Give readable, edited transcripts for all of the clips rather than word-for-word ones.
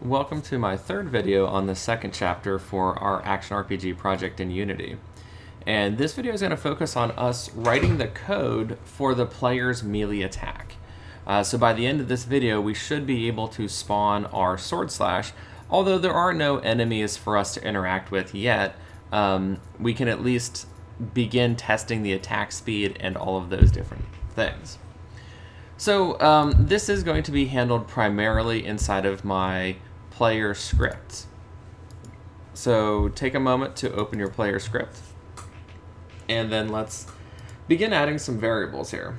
Welcome to my third video on the second chapter for our ActionRPG project in Unity. And this video is going to focus on us writing the code for the player's melee attack. So by the end of this video, we should be able to spawn our sword slash. Although there are no enemies for us to interact with yet, we can at least begin testing the attack speed and all of those different things. So this is going to be handled primarily inside of my player script. So take a moment to open your player script, and then let's begin adding some variables here.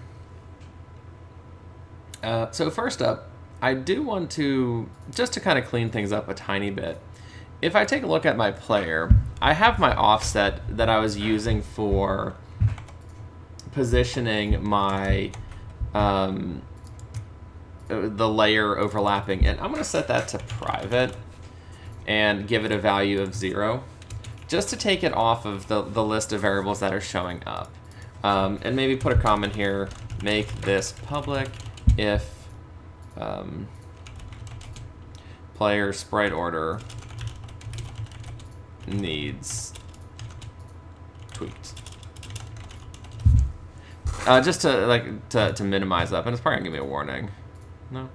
So first up, I do want to, just to kind of clean things up a tiny bit, if I take a look at my player, I have my offset that I was using for positioning my the layer overlapping, and I'm going to set that to private and give it a value of 0 just to take it off of the list of variables that are showing up, and maybe put a comment here, make this public if player sprite order needs tweaked. Just to minimize up, and it's probably gonna give me a warning. No.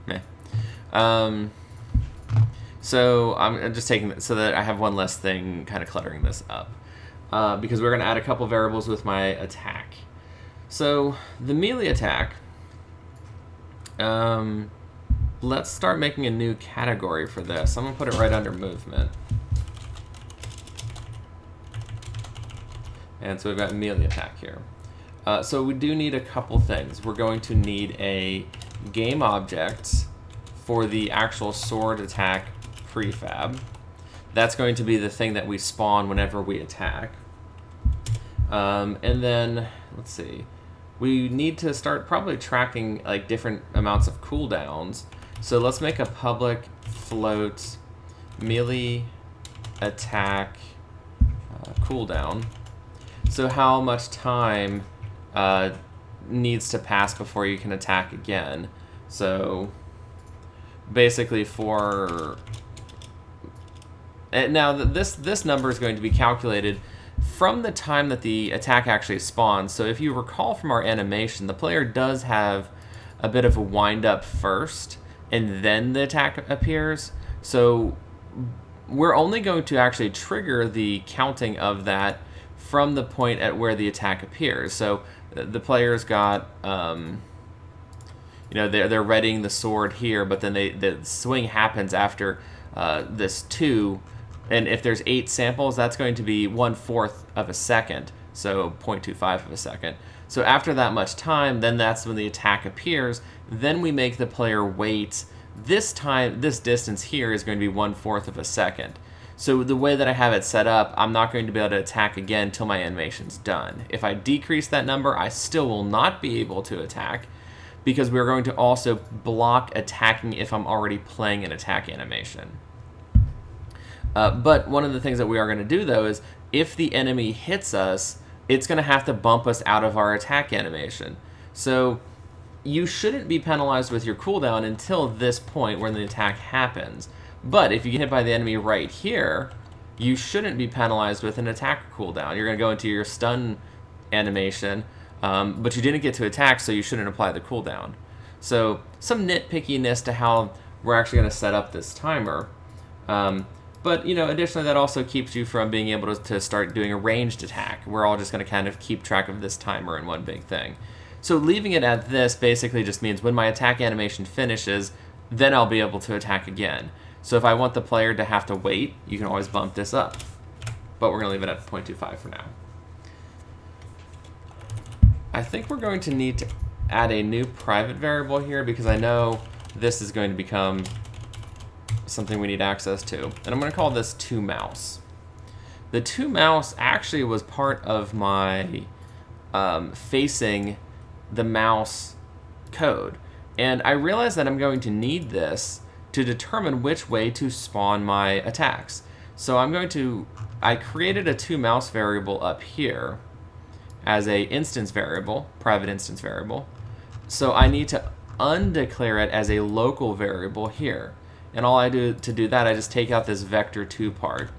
Meh. So I'm just taking it so that I have one less thing kind of cluttering this up, because we're gonna add a couple variables with my attack. So the melee attack. Let's start making a new category for this. I'm going to put it right under movement. And so we've got melee attack here. So we do need a couple things. We're going to need a game object for the actual sword attack prefab. That's going to be the thing that we spawn whenever we attack. And then, let's see. We need to start probably tracking like different amounts of cooldowns. So let's make a public float melee attack cooldown. So how much time needs to pass before you can attack again. So basically for now this number is going to be calculated from the time that the attack actually spawns. So if you recall from our animation, the player does have a bit of a wind up first, and then the attack appears. So we're only going to actually trigger the counting of that from the point at where the attack appears. So the player's got, they're readying the sword here, but then the swing happens after this 2. And if there's 8 samples, that's going to be 1/4 of a second, so 0.25 of a second. So after that much time, then that's when the attack appears. Then we make the player wait. This time, this distance here is going to be 1/4 of a second. So the way that I have it set up, I'm not going to be able to attack again until my animation's done. If I decrease that number, I still will not be able to attack, because we're going to also block attacking if I'm already playing an attack animation. But one of the things that we are going to do, though, is if the enemy hits us, it's going to have to bump us out of our attack animation. So you shouldn't be penalized with your cooldown until this point when the attack happens. But if you get hit by the enemy right here, you shouldn't be penalized with an attack cooldown. You're going to go into your stun animation, but you didn't get to attack, so you shouldn't apply the cooldown. So some nitpickiness to how we're actually going to set up this timer. But, additionally, that also keeps you from being able to start doing a ranged attack. We're all just going to kind of keep track of this timer in one big thing. So leaving it at this basically just means when my attack animation finishes, then I'll be able to attack again. So if I want the player to have to wait, you can always bump this up. But we're going to leave it at 0.25 for now. I think we're going to need to add a new private variable here, because I know this is going to become something we need access to. And I'm going to call this toMouse. The toMouse actually was part of my facing the mouse code. And I realized that I'm going to need this to determine which way to spawn my attacks. So I created a toMouse variable up here as a instance variable, private instance variable. So I need to undeclare it as a local variable here. And all I do to do that, I just take out this vector2 part.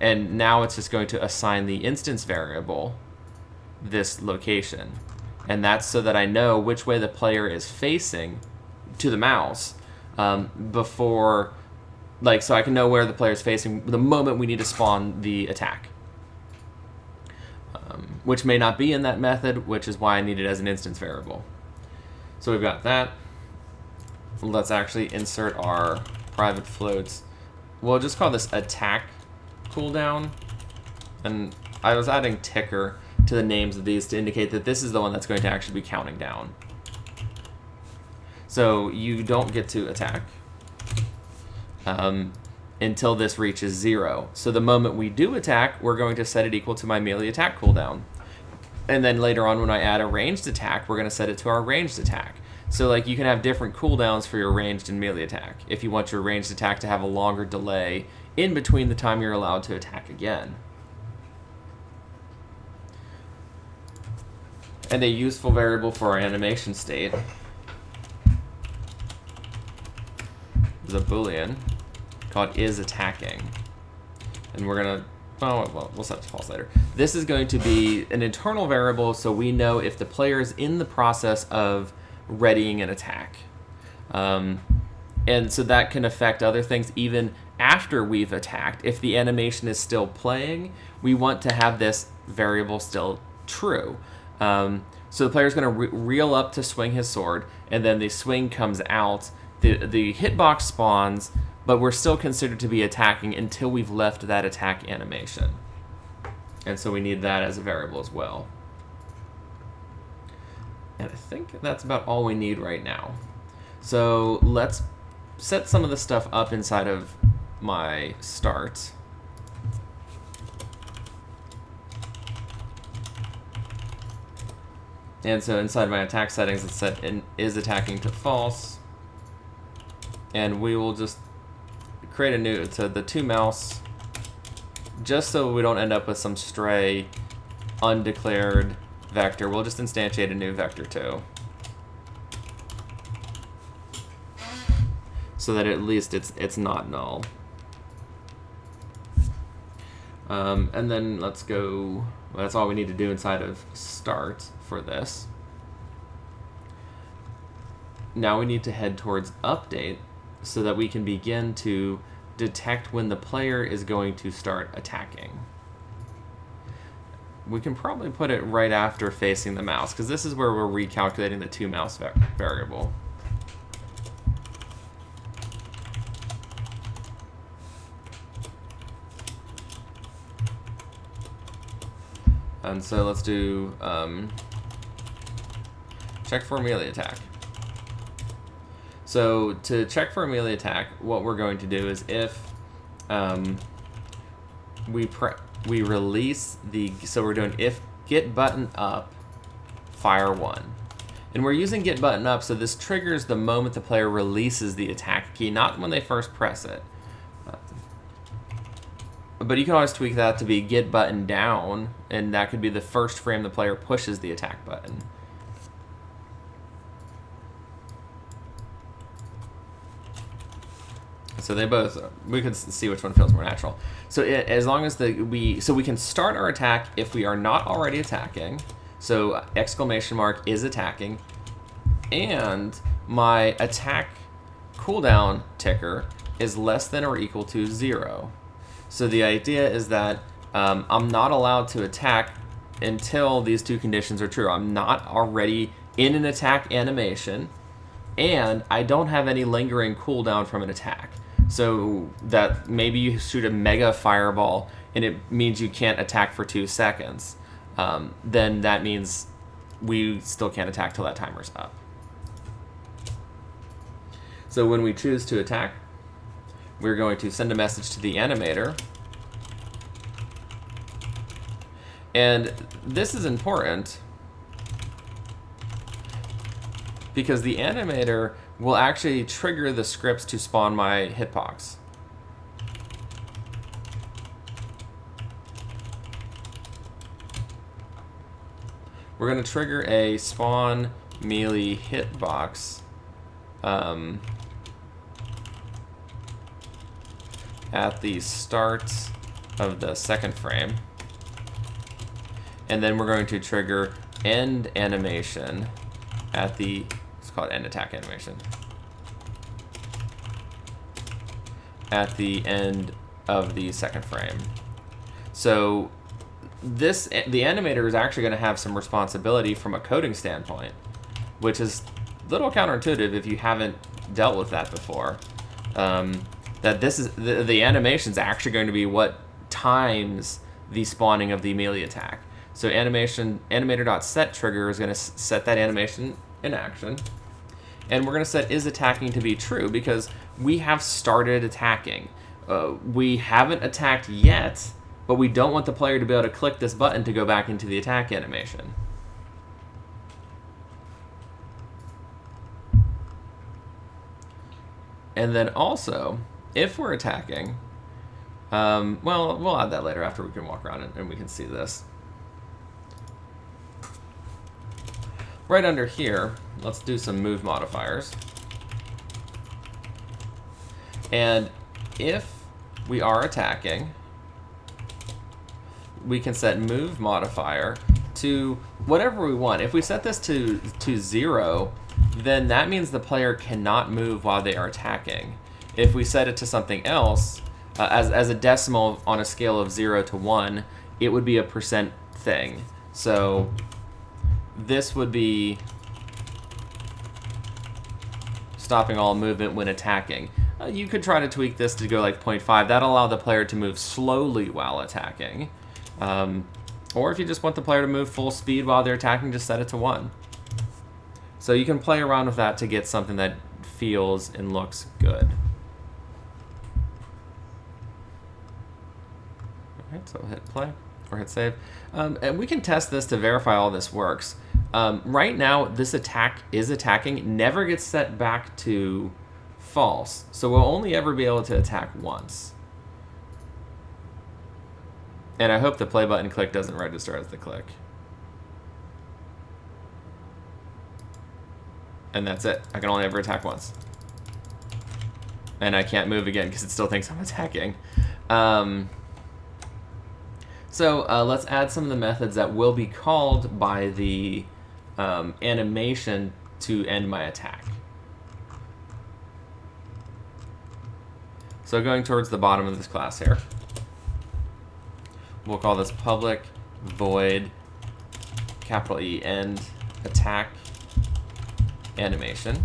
And now it's just going to assign the instance variable this location. And that's so that I know which way the player is facing to the mouse before, like, so I can know where the player is facing the moment we need to spawn the attack. Which may not be in that method, which is why I need it as an instance variable. So we've got that. Let's actually insert our private floats. We'll just call this attack cooldown. And I was adding ticker to the names of these to indicate that this is the one that's going to actually be counting down. So you don't get to attack until this reaches 0. So the moment we do attack, we're going to set it equal to my melee attack cooldown. And then later on when I add a ranged attack, we're going to set it to our ranged attack. So like you can have different cooldowns for your ranged and melee attack if you want your ranged attack to have a longer delay in between the time you're allowed to attack again. And a useful variable for our animation state is a boolean called isAttacking. And we're going to, oh, well, we'll set it to false later. This is going to be an internal variable so we know if the player is in the process of readying an attack. And so that can affect other things even after we've attacked. If the animation is still playing, we want to have this variable still true. So the player's going to reel up to swing his sword, and then the swing comes out. The hitbox spawns, but we're still considered to be attacking until we've left that attack animation. And so we need that as a variable as well. And I think that's about all we need right now. So let's set some of the stuff up inside of my start. And so inside my attack settings, it's set isAttacking to false. And we will just create a new, so the toMouse, just so we don't end up with some stray undeclared vector, we'll just instantiate a new vector2. So that at least it's not null. And then let's go, well, that's all we need to do inside of start for this. Now we need to head towards update so that we can begin to detect when the player is going to start attacking. We can probably put it right after facing the mouse, because this is where we're recalculating the toMouse variable. And so let's do check for melee attack. So to check for a melee attack, what we're going to do is if we release the, so we're doing if get button up, fire 1. And we're using get button up, so this triggers the moment the player releases the attack key, not when they first press it. But you can always tweak that to be get button down, and that could be the first frame the player pushes the attack button. So they both, we can see which one feels more natural. So as long as we can start our attack if we are not already attacking. So exclamation mark is attacking, and my attack cooldown ticker is less than or equal to 0. So the idea is that I'm not allowed to attack until these two conditions are true. I'm not already in an attack animation, and I don't have any lingering cooldown from an attack. So that maybe you shoot a mega fireball and it means you can't attack for 2 seconds. Then that means we still can't attack till that timer's up. So when we choose to attack, we're going to send a message to the animator. And this is important because the animator will actually trigger the scripts to spawn my hitbox. we're going to trigger a spawn melee hitbox at the start of the second frame. And then we're going to trigger end animation at the, let's call it end attack animation, at the end of the second frame. So the animator is actually going to have some responsibility from a coding standpoint, which is a little counterintuitive if you haven't dealt with that before. That this is the animation is actually going to be what times the spawning of the melee attack. So animator.set trigger is going to set that animation in action, and we're going to set is attacking to be true because we have started attacking. We haven't attacked yet, but we don't want the player to be able to click this button to go back into the attack animation. And then also, if we're attacking, well, we'll add that later after we can walk around and we can see this. Right under here, let's do some move modifiers. And if we are attacking, we can set move modifier to whatever we want. If we set this to 0, then that means the player cannot move while they are attacking. If we set it to something else, as a decimal on a scale of 0 to 1, it would be a % thing. So this would be stopping all movement when attacking. You could try to tweak this to go like 0.5. That'll allow the player to move slowly while attacking. Or if you just want the player to move full speed while they're attacking, just set it to 1. So you can play around with that to get something that feels and looks good. Alright, so hit play or hit save. And we can test this to verify all this works. Right now, this attack is attacking, never gets set back to false. So we'll only ever be able to attack once. And I hope the play button click doesn't register as the click. And that's it. I can only ever attack once. And I can't move again because it still thinks I'm attacking. So let's add some of the methods that will be called by the animation to end my attack. So going towards the bottom of this class here, we'll call this public void capital E end attack animation.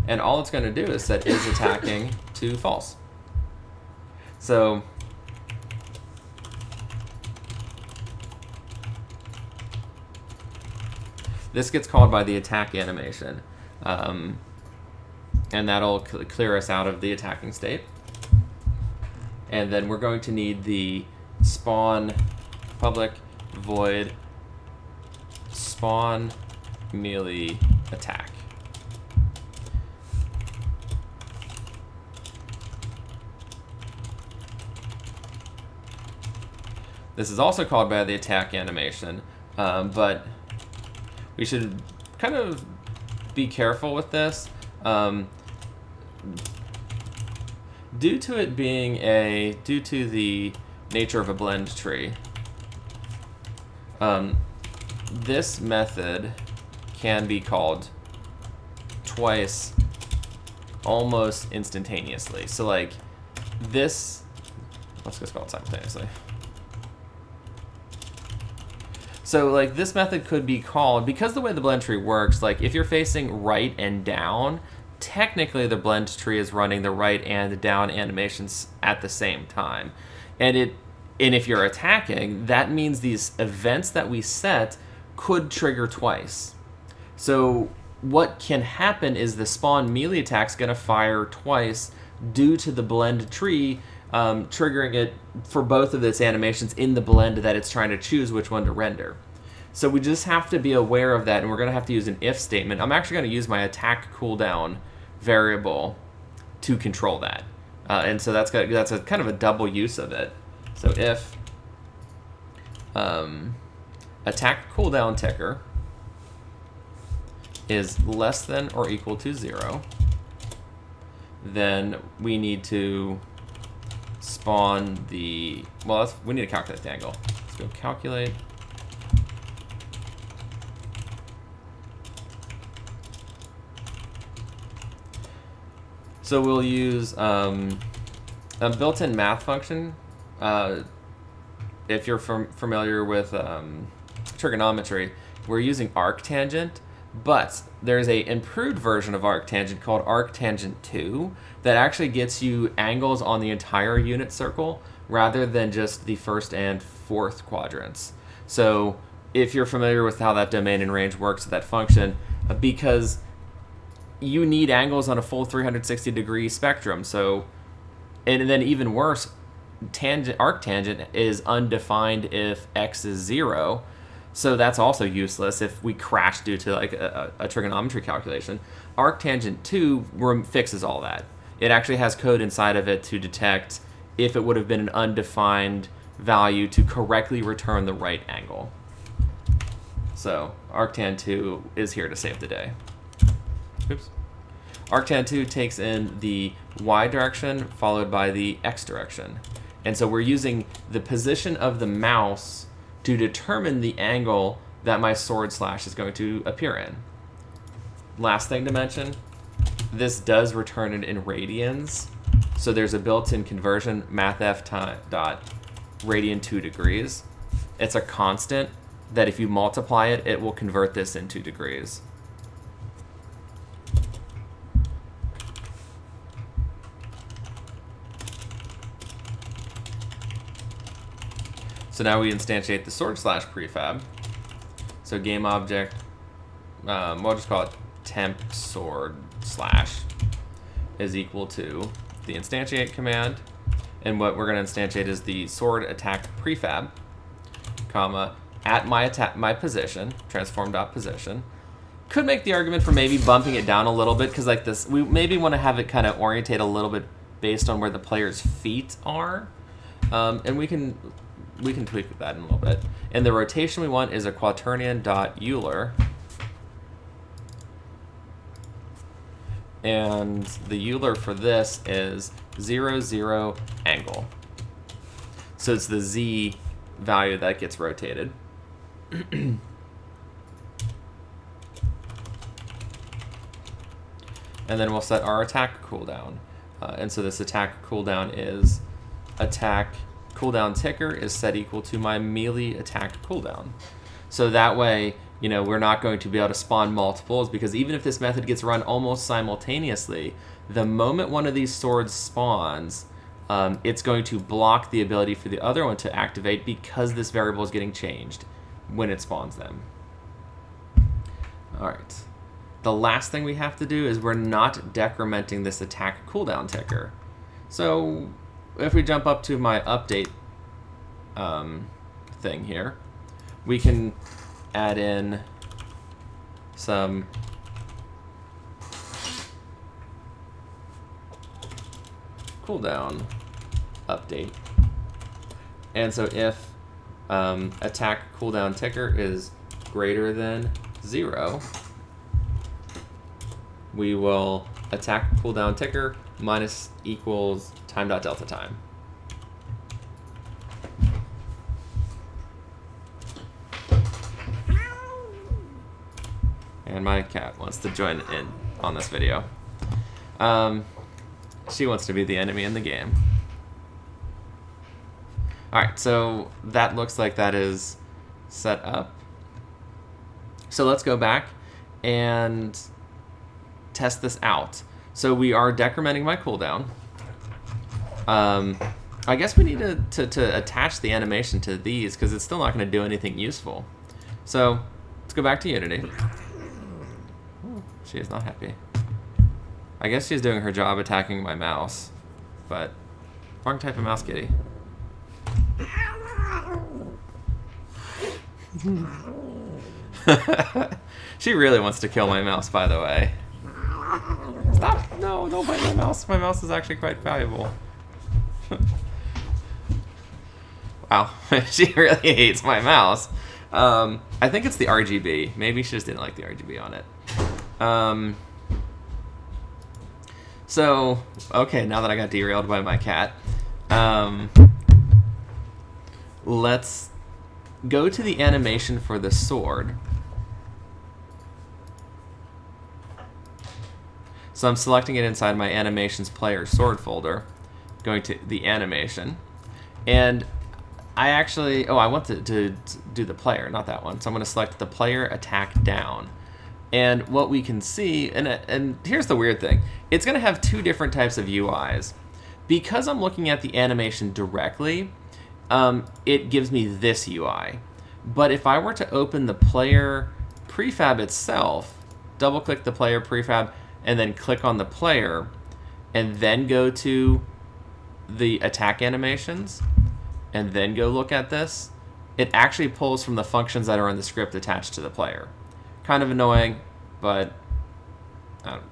And all it's going to do is set is attacking to false. So this gets called by the attack animation, and that'll clear us out of the attacking state. And then we're going to need the spawn public void spawn melee attack. This is also called by the attack animation, but we should kind of be careful with this. Due to the nature of a blend tree, this method can be called twice almost instantaneously. So like this, let's just call it simultaneously. So like this method could be called, because the way the blend tree works, like if you're facing right and down, technically the blend tree is running the right and down animations at the same time. And if you're attacking, that means these events that we set could trigger twice. So what can happen is the spawn melee attack's going to fire twice due to the blend tree triggering it for both of its animations in the blend that it's trying to choose which one to render. So we just have to be aware of that, and we're going to have to use an if statement. I'm actually going to use my attack cooldown variable to control that. And so that's a kind of a double use of it. So if attack cooldown ticker is less than or equal to 0, then we need to spawn the, well, we need to calculate the angle. Let's go calculate. So we'll use a built-in math function. If you're familiar with trigonometry, we're using arctangent, but there's a improved version of arctangent called arctangent 2 that actually gets you angles on the entire unit circle rather than just the first and fourth quadrants. So if you're familiar with how that domain and range works, that function, because you need angles on a full 360-degree spectrum. So, and then even worse, arctangent is undefined if x is 0. So that's also useless if we crash due to like a trigonometry calculation. Arctangent 2 fixes all that. It actually has code inside of it to detect if it would have been an undefined value to correctly return the right angle. So arctan 2 is here to save the day. Oops. Arctan 2 takes in the y direction followed by the x direction. And so we're using the position of the mouse to determine the angle that my sword slash is going to appear in. Last thing to mention, this does return it in radians. So there's a built-in conversion, mathf dot radian 2 degrees. It's a constant that if you multiply it, it will convert this into degrees. So now we instantiate the sword slash prefab. So game object, we'll just call it temp sword slash is equal to the instantiate command. And what we're going to instantiate is the sword attack prefab, comma, at my position, transform.position. Could make the argument for maybe bumping it down a little bit, because like this, we maybe want to have it kind of orientate a little bit based on where the player's feet are. And we can tweak that in a little bit. And the rotation we want is a quaternion dot Euler. And the Euler for this is 0, 0, angle. So it's the Z value that gets rotated. And then we'll set our attack cooldown. And so this attack cooldown is attack cooldown ticker is set equal to my melee attack cooldown. So that way, you know, we're not going to be able to spawn multiples, because even if this method gets run almost simultaneously, the moment one of these swords spawns, it's going to block the ability for the other one to activate, because this variable is getting changed when it spawns them. All right. The last thing we have to do is we're not decrementing this attack cooldown ticker. So if we jump up to my update thing here, we can add in some cooldown update. And so if attack cooldown ticker is greater than 0, we will attack cooldown ticker minus equals time dot delta time. And my cat wants to join in on this video. She wants to be the enemy in the game. Alright, so that looks like that is set up. So let's go back and test this out. So we are decrementing my cooldown. I guess we need to attach the animation to these, because it's still not going to do anything useful. So let's go back to Unity. Ooh, she is not happy. I guess she's doing her job attacking my mouse, but wrong type of mouse kitty. She really wants to kill my mouse, by the way. Stop! No, don't bite my mouse. My mouse is actually quite valuable. Wow, she really hates my mouse. I think it's the RGB. Maybe she just didn't like the RGB on it. So, okay, now that I got derailed by my cat, let's go to the animation for the sword. So I'm selecting it inside my animations player sword folder, going to the animation, and I actually, I want to do the player, not that one. So I'm going to select the player attack down. And what we can see, and here's the weird thing, it's going to have two different types of UIs. Because I'm looking at the animation directly, it gives me this UI. But if I were to open the player prefab itself, double click the player prefab, and then click on the player, and then go to the attack animations, and then go look at this, it actually pulls from the functions that are in the script attached to the player. Kind of annoying, but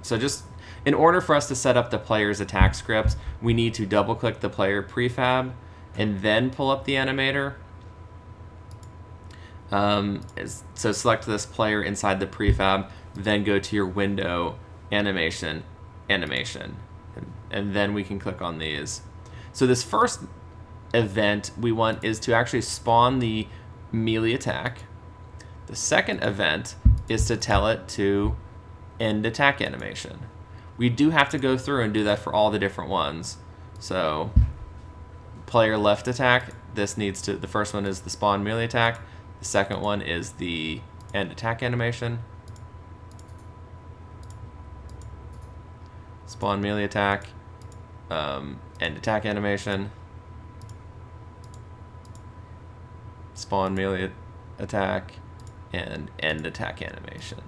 so just in order for us to set up the player's attack scripts, we need to double click the player prefab and then pull up the animator. So select this player inside the prefab, then go to your window, animation, and then we can click on these. So this first event we want is to actually spawn the melee attack. The second event is to tell it to end attack animation. We do have to go through and do that for all the different ones. So player left attack, this needs to, the first one is the spawn melee attack. The second one is the end attack animation. Spawn melee attack, end attack animation. Spawn melee attack, and end attack animation.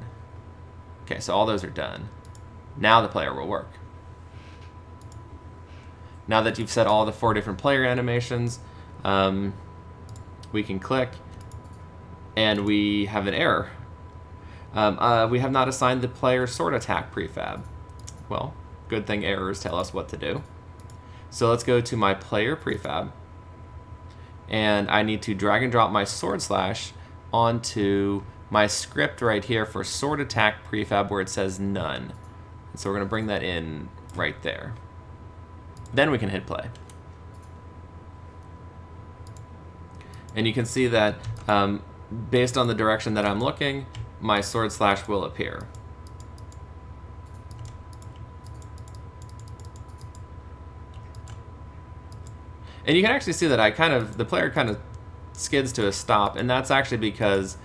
Okay, so all those are done. Now the player will work. Now that you've set all the 4 different player animations, we can click, and we have an error. We have not assigned the player sword attack prefab. Well, good thing errors tell us what to do. So let's go to my player prefab, and I need to drag and drop my sword slash onto my script right here for sword attack prefab where it says none. So we're going to bring that in right there. Then we can hit play. And you can see that based on the direction that I'm looking, my sword slash will appear. And you can actually see that the player kind of skids to a stop, and that's actually because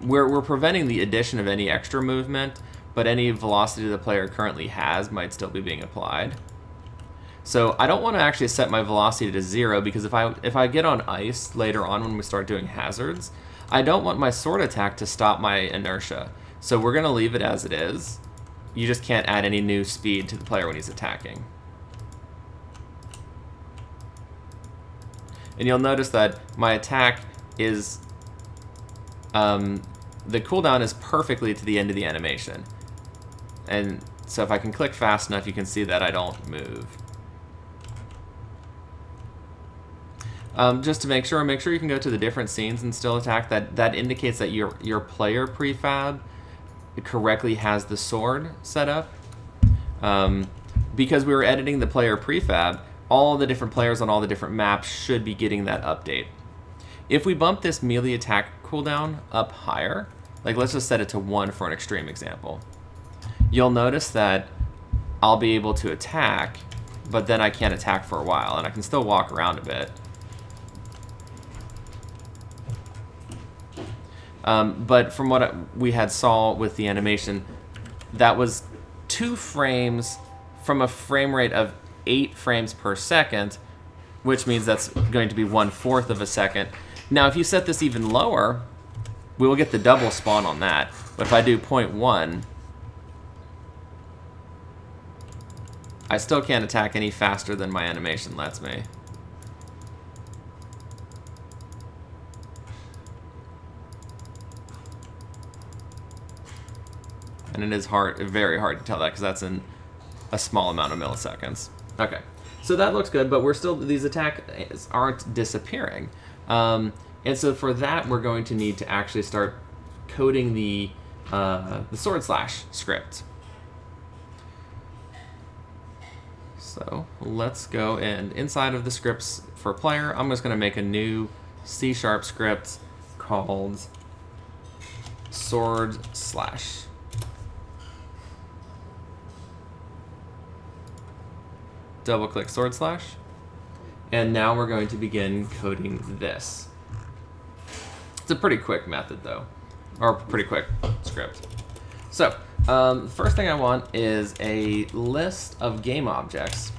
we're preventing the addition of any extra movement, but any velocity the player currently has might still be being applied. So I don't want to actually set my velocity to 0, because if I get on ice later on when we start doing hazards, I don't want my sword attack to stop my inertia. So we're going to leave it as it is. You just can't add any new speed to the player when he's attacking. And you'll notice that my attack is, the cooldown is perfectly to the end of the animation. And so if I can click fast enough, you can see that I don't move. Just to make sure you can go to the different scenes and still attack. That indicates that your player prefab correctly has the sword set up. Because we were editing the player prefab, all the different players on all the different maps should be getting that update. If we bump this melee attack cooldown up higher, like let's just set it to 1 for an extreme example, you'll notice that I'll be able to attack, but then I can't attack for a while, and I can still walk around a bit. But from what we had saw with the animation, that was 2 frames from a frame rate of 8 frames per second, which means that's going to be 1/4 of a second. Now, if you set this even lower, we will get the double spawn on that. But if I do 0.1, I still can't attack any faster than my animation lets me. And it is very hard to tell that because that's in a small amount of milliseconds. Okay, So that looks good, but we're still, these attacks aren't disappearing. And so for that, we're going to need to actually start coding the sword slash script. So let's go, and inside of the scripts for player, I'm just going to make a new C# script called sword slash. Double click sword slash. And now we're going to begin coding this. It's a pretty quick method though, or pretty quick script. So the first thing I want is a list of game objects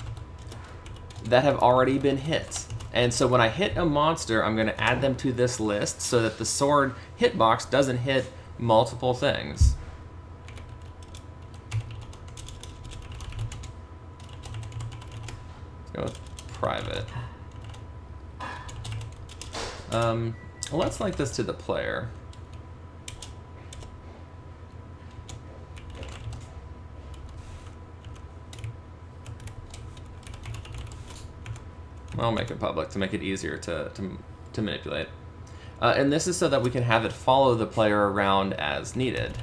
that have already been hit. And so when I hit a monster, I'm going to add them to this list so that the sword hitbox doesn't hit multiple things. Let's go with private. Let's link this to the player. I'll make it public to make it easier to manipulate. And this is so that we can have it follow the player around as needed.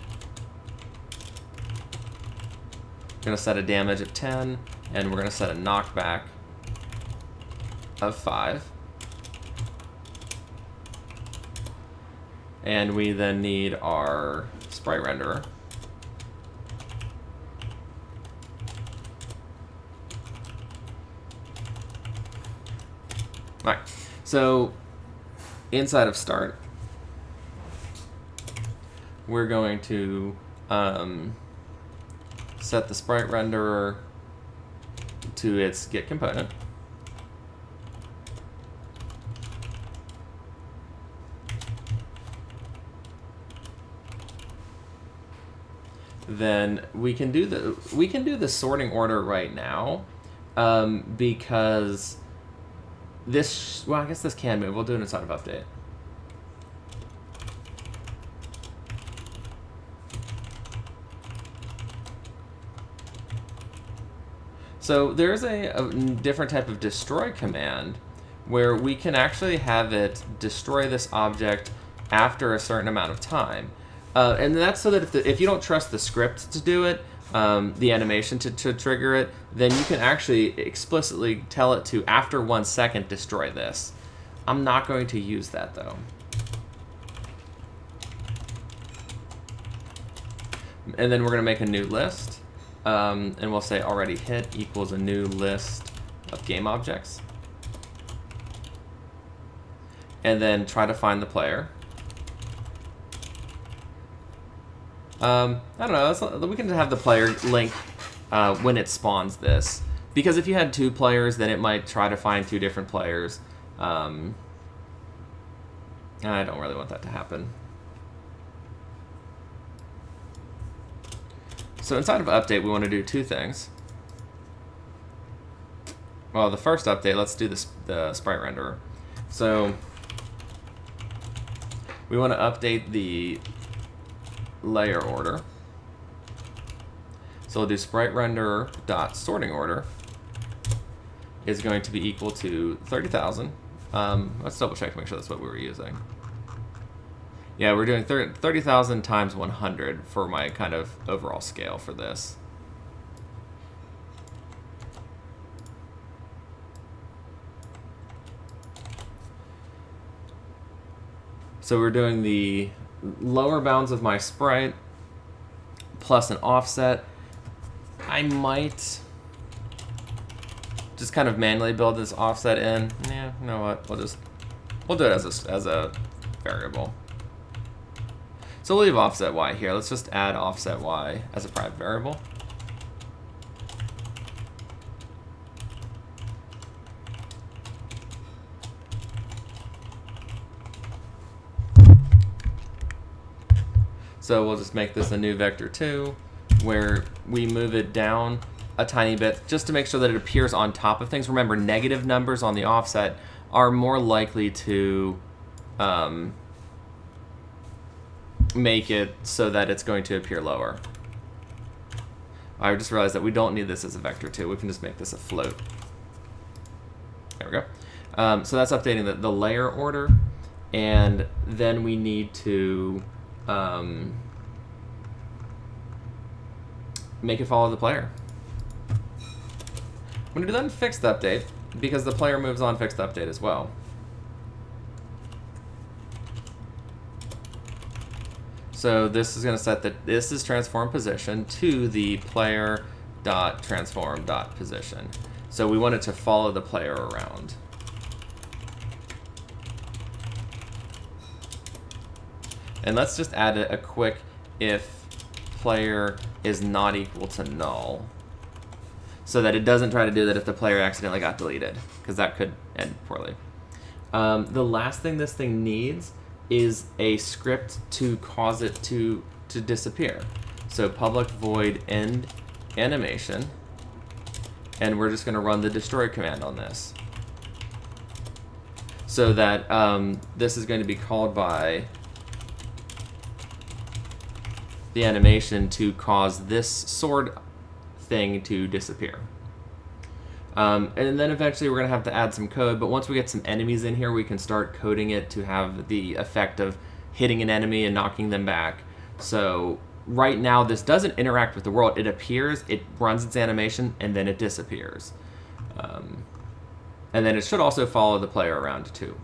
We're going to set a damage of 10, and we're going to set a knockback of 5. And we then need our sprite renderer. All right, so inside of start, we're going to set the sprite renderer to its get component. Then we can do the sorting order right now because this, well, I guess this can move. We'll do it inside of update. So there's a different type of destroy command where we can actually have it destroy this object after a certain amount of time. And that's so that if you don't trust the script to do it, the animation to trigger it, then you can actually explicitly tell it to, after 1 second, destroy this. I'm not going to use that though. And then we're going to make a new list, and we'll say already hit equals a new list of game objects. And then try to find the player. I don't know, we can have the player link when it spawns this. Because if you had 2 players, then it might try to find 2 different players. I don't really want that to happen. So inside of update, we want to do 2 things. Well, the first update, let's do the sprite renderer. So we want to update the layer order. So we'll do sprite renderer dot sorting order is going to be equal to 30,000. Let's double check to make sure that's what we were using. Yeah, we're doing 30,000 times 100 for my kind of overall scale for this. So we're doing the lower bounds of my sprite plus an offset. I might just kind of manually build this offset in. Yeah, you know what? We'll do it as a variable. So we'll leave offset y here. Let's just add offset y as a private variable. So we'll just make this a new vector 2, where we move it down a tiny bit just to make sure that it appears on top of things. Remember, negative numbers on the offset are more likely to make it so that it's going to appear lower. I just realized that we don't need this as a vector 2. We can just make this a float. There we go. So that's updating the layer order, and then we need to make it follow the player. I'm going to do that in fixed update because the player moves on fixed update as well. So this is going to set that this is transform position to the player dot transform dot position. So we want it to follow the player around. And let's just add a quick if player is not equal to null, so that it doesn't try to do that if the player accidentally got deleted, because that could end poorly. The last thing this thing needs is a script to cause it to disappear. So public void end animation, and we're just going to run the destroy command on this. So that this is going to be called by the animation to cause this sword thing to disappear. And then eventually we're going to have to add some code, but once we get some enemies in here, we can start coding it to have the effect of hitting an enemy and knocking them back. So right now this doesn't interact with the world. It appears, it runs its animation, and then it disappears. And then it should also follow the player around too.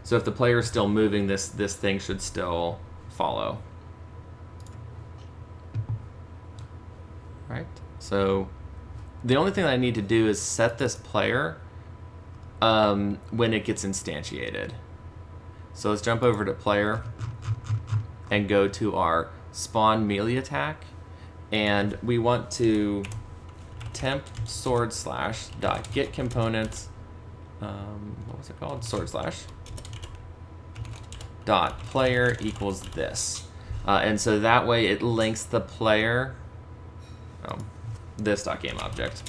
So if the player is still moving, this thing should still follow. Right? So the only thing that I need to do is set this player when it gets instantiated. So let's jump over to player and go to our spawn melee attack, and we want to temp / dot get components, what was it called? / dot player equals this. And so that way it links the player, this dot game object.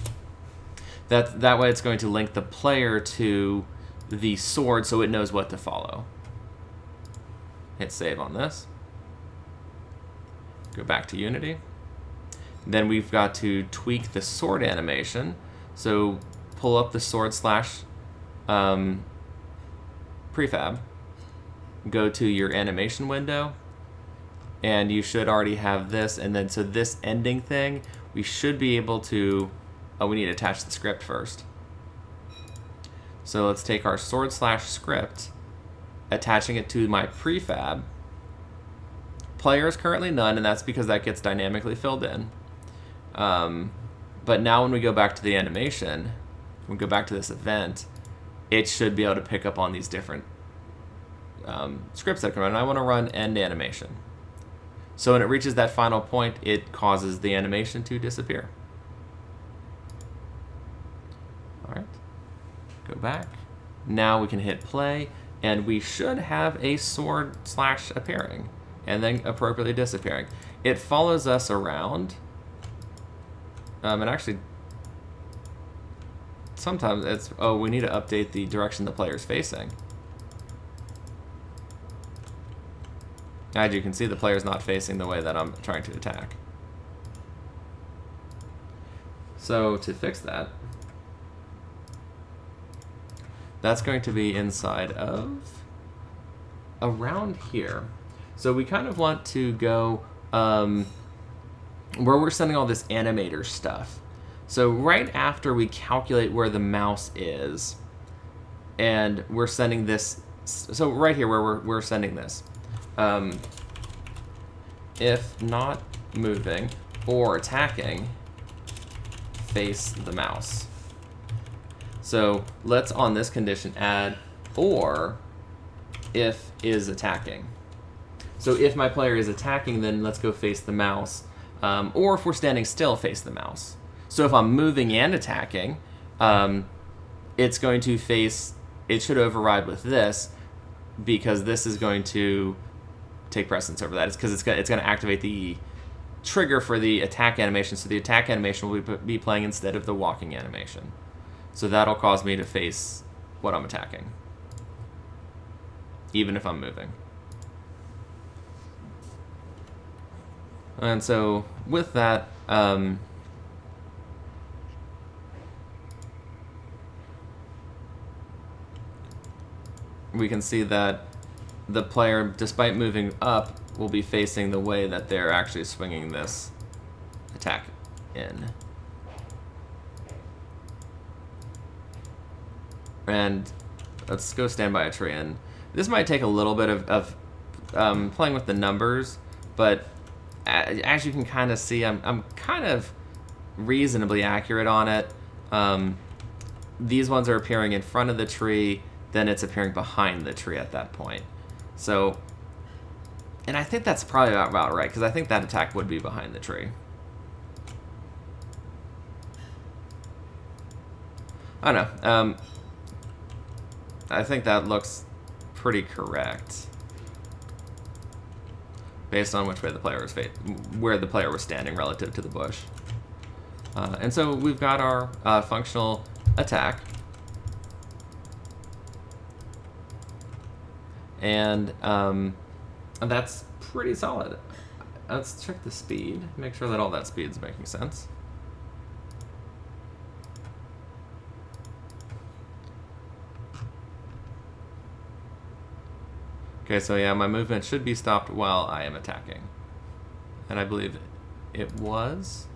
That way it's going to link the player to the sword so it knows what to follow. Hit save on this. Go back to Unity. Then we've got to tweak the sword animation. So pull up the sword / prefab. Go to your animation window, and you should already have this. And then so this ending thing, we should be able to, we need to attach the script first. So let's take our sword / script, attaching it to my prefab. Player is currently none, and that's because that gets dynamically filled in. But now when we go back to the animation, when we go back to this event, it should be able to pick up on these different scripts that come run. I want to run end animation. So when it reaches that final point, it causes the animation to disappear. All right, go back. Now we can hit play, and we should have a sword / appearing, and then appropriately disappearing. It follows us around, and actually, sometimes it's, we need to update the direction the player's facing. As you can see, the player's not facing the way that I'm trying to attack. So to fix that, that's going to be inside of around here. So we kind of want to go where we're sending all this animator stuff. So right after we calculate where the mouse is, and we're sending this, so right here where we're sending this, if not moving or attacking, face the mouse. So let's, on this condition, add or if is attacking. So if my player is attacking, then let's go face the mouse. Or if we're standing still, face the mouse. So if I'm moving and attacking, it's going to face, it should override with this, because this is going to take precedence over that. It's because it's going to activate the trigger for the attack animation, so the attack animation will be playing instead of the walking animation. So that'll cause me to face what I'm attacking, even if I'm moving. And so with that, we can see that the player, despite moving up, will be facing the way that they're actually swinging this attack in. And let's go stand by a tree. And this might take a little bit of playing with the numbers, but as you can kind of see, I'm kind of reasonably accurate on it. These ones are appearing in front of the tree, then it's appearing behind the tree at that point. So, and I think that's probably about right, because I think that attack would be behind the tree. I don't know. I think that looks pretty correct, based on which way the player was where the player was standing relative to the bush. And so we've got our functional attack. And that's pretty solid. Let's check the speed, make sure that all that speed's making sense. Okay, so yeah, my movement should be stopped while I am attacking. And I believe it was.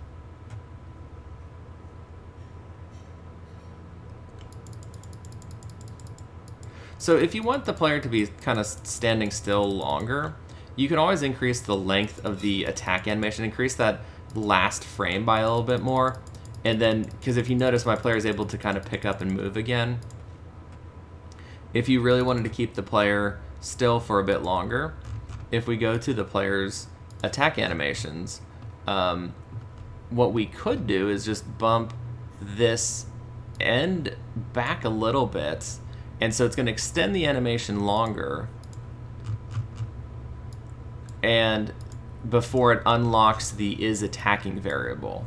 So if you want the player to be kind of standing still longer, you can always increase the length of the attack animation, increase that last frame by a little bit more. And then, because if you notice, my player is able to kind of pick up and move again. If you really wanted to keep the player still for a bit longer, if we go to the player's attack animations, what we could do is just bump this end back a little bit, and so it's going to extend the animation longer, and before it unlocks the is attacking variable.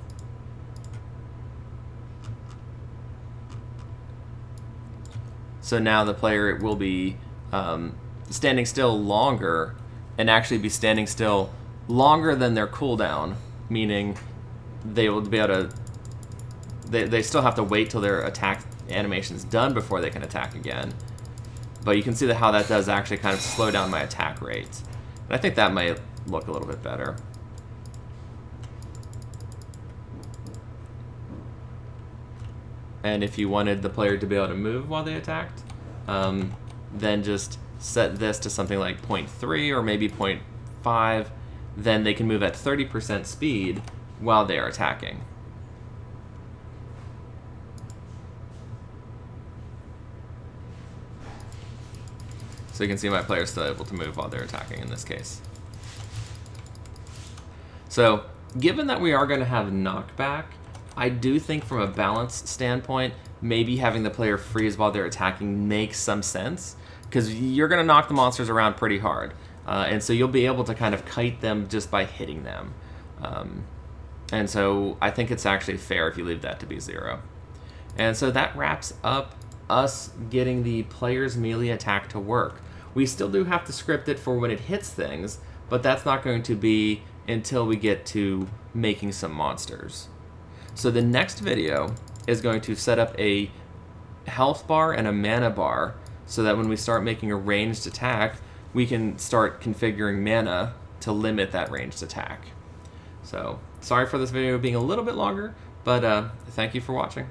So now the player will be standing still longer, and actually be standing still longer than their cooldown, meaning they will be able to, they still have to wait till their attack animation is done before they can attack again. But you can see how that does actually kind of slow down my attack rate. And I think that might look a little bit better. And if you wanted the player to be able to move while they attacked, then just set this to something like 0.3 or maybe 0.5, then they can move at 30% speed while they are attacking. So you can see my player is still able to move while they're attacking in this case. So given that we are going to have knockback, I do think from a balance standpoint, maybe having the player freeze while they're attacking makes some sense, because you're going to knock the monsters around pretty hard. And so you'll be able to kind of kite them just by hitting them. And so I think it's actually fair if you leave that to be 0. And so that wraps up us getting the player's melee attack to work. We still do have to script it for when it hits things, but that's not going to be until we get to making some monsters. So the next video is going to set up a health bar and a mana bar, so that when we start making a ranged attack, we can start configuring mana to limit that ranged attack. So sorry for this video being a little bit longer, but thank you for watching.